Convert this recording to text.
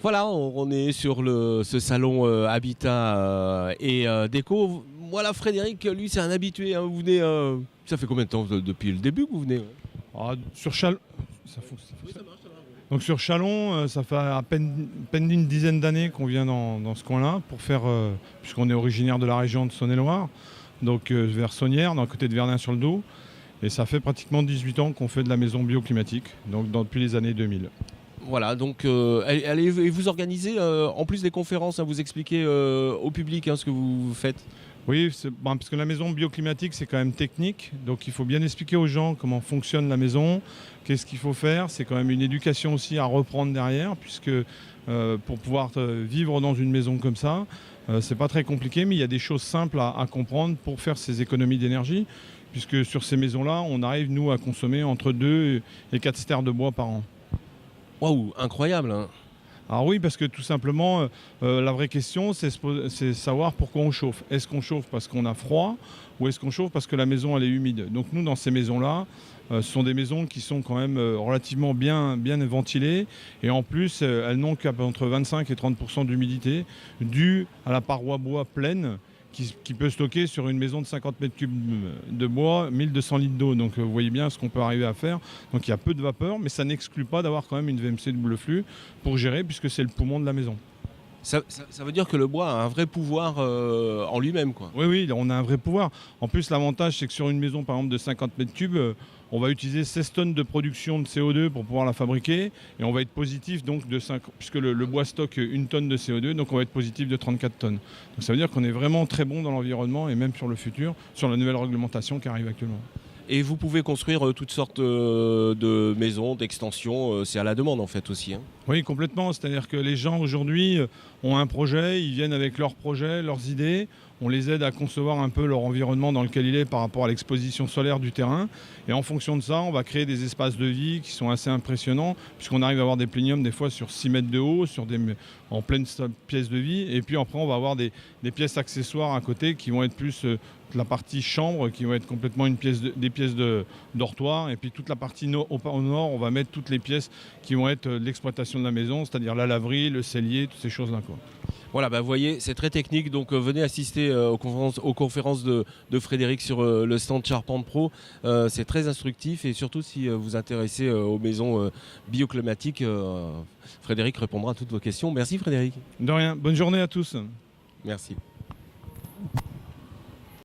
Voilà, on est sur ce salon Habitat et Déco. Voilà, Frédéric, lui, c'est un habitué, hein. Vous venez. Ça fait combien de temps depuis le début que vous venez? Ah, sur Chalon, Oui, ça marche, ça marche. donc sur Chalon, ça fait à peine une dizaine d'années qu'on vient dans ce coin-là pour faire, puisqu'on est originaire de la région de Saône-et-Loire, donc vers Saunières, dans le côté de Verdun-sur-le-Doubs. Et ça fait pratiquement 18 ans qu'on fait de la maison bioclimatique, donc depuis les années 2000. Voilà, donc et vous organisez en plus des conférences, hein, vous expliquez au public, hein, ce que vous faites. Oui, parce que la maison bioclimatique, c'est quand même technique. Donc il faut bien expliquer aux gens comment fonctionne la maison, qu'est-ce qu'il faut faire. C'est quand même une éducation aussi à reprendre derrière, puisque pour pouvoir vivre dans une maison comme ça, c'est pas très compliqué, mais il y a des choses simples à comprendre pour faire ces économies d'énergie, puisque sur ces maisons-là, on arrive, nous, à consommer entre 2 et 4 stères de bois par an. Waouh, incroyable, hein. Alors oui, parce que tout simplement, la vraie question, c'est savoir pourquoi on chauffe. Est-ce qu'on chauffe parce qu'on a froid ou est-ce qu'on chauffe parce que la maison elle est humide? Donc nous, dans ces maisons-là, ce sont des maisons qui sont quand même relativement bien ventilées et en plus, elles n'ont qu'entre 25 et 30% d'humidité due à la paroi bois pleine qui peut stocker sur une maison de 50 mètres cubes de bois 1200 litres d'eau. Donc vous voyez bien ce qu'on peut arriver à faire. Donc il y a peu de vapeur, mais ça n'exclut pas d'avoir quand même une VMC double flux pour gérer, puisque c'est le poumon de la maison. Ça veut dire que le bois a un vrai pouvoir en lui-même, quoi. Oui, oui, on a un vrai pouvoir. En plus, l'avantage, c'est que sur une maison, par exemple, de 50 mètres cubes, on va utiliser 16 tonnes de production de CO2 pour pouvoir la fabriquer. Et on va être positif, donc, puisque le bois stocke 1 tonne de CO2, donc on va être positif de 34 tonnes. Donc ça veut dire qu'on est vraiment très bon dans l'environnement et même sur le futur, sur la nouvelle réglementation qui arrive actuellement. Et vous pouvez construire toutes sortes de maisons, d'extensions, c'est à la demande en fait aussi, hein. Oui, complètement. C'est-à-dire que les gens aujourd'hui ont un projet, ils viennent avec leurs projets, leurs idées. On les aide à concevoir un peu leur environnement dans lequel il est par rapport à l'exposition solaire du terrain. Et en fonction de ça, on va créer des espaces de vie qui sont assez impressionnants, puisqu'on arrive à avoir des pléniums des fois sur 6 mètres de haut, en pleine pièce de vie. Et puis après, on va avoir des pièces accessoires à côté qui vont être plus la partie chambre, qui vont être complètement des pièces de dortoir. Et puis toute la partie au nord, on va mettre toutes les pièces qui vont être l'exploitation de la maison, c'est-à-dire la laverie, le cellier, toutes ces choses-là, quoi. Voilà, bah, vous voyez, c'est très technique, donc venez assister aux conférences de Frédéric sur le stand Charpente Pro. C'est très instructif et surtout si vous vous intéressez aux maisons bioclimatiques, Frédéric répondra à toutes vos questions. Merci Frédéric. De rien. Bonne journée à tous. Merci.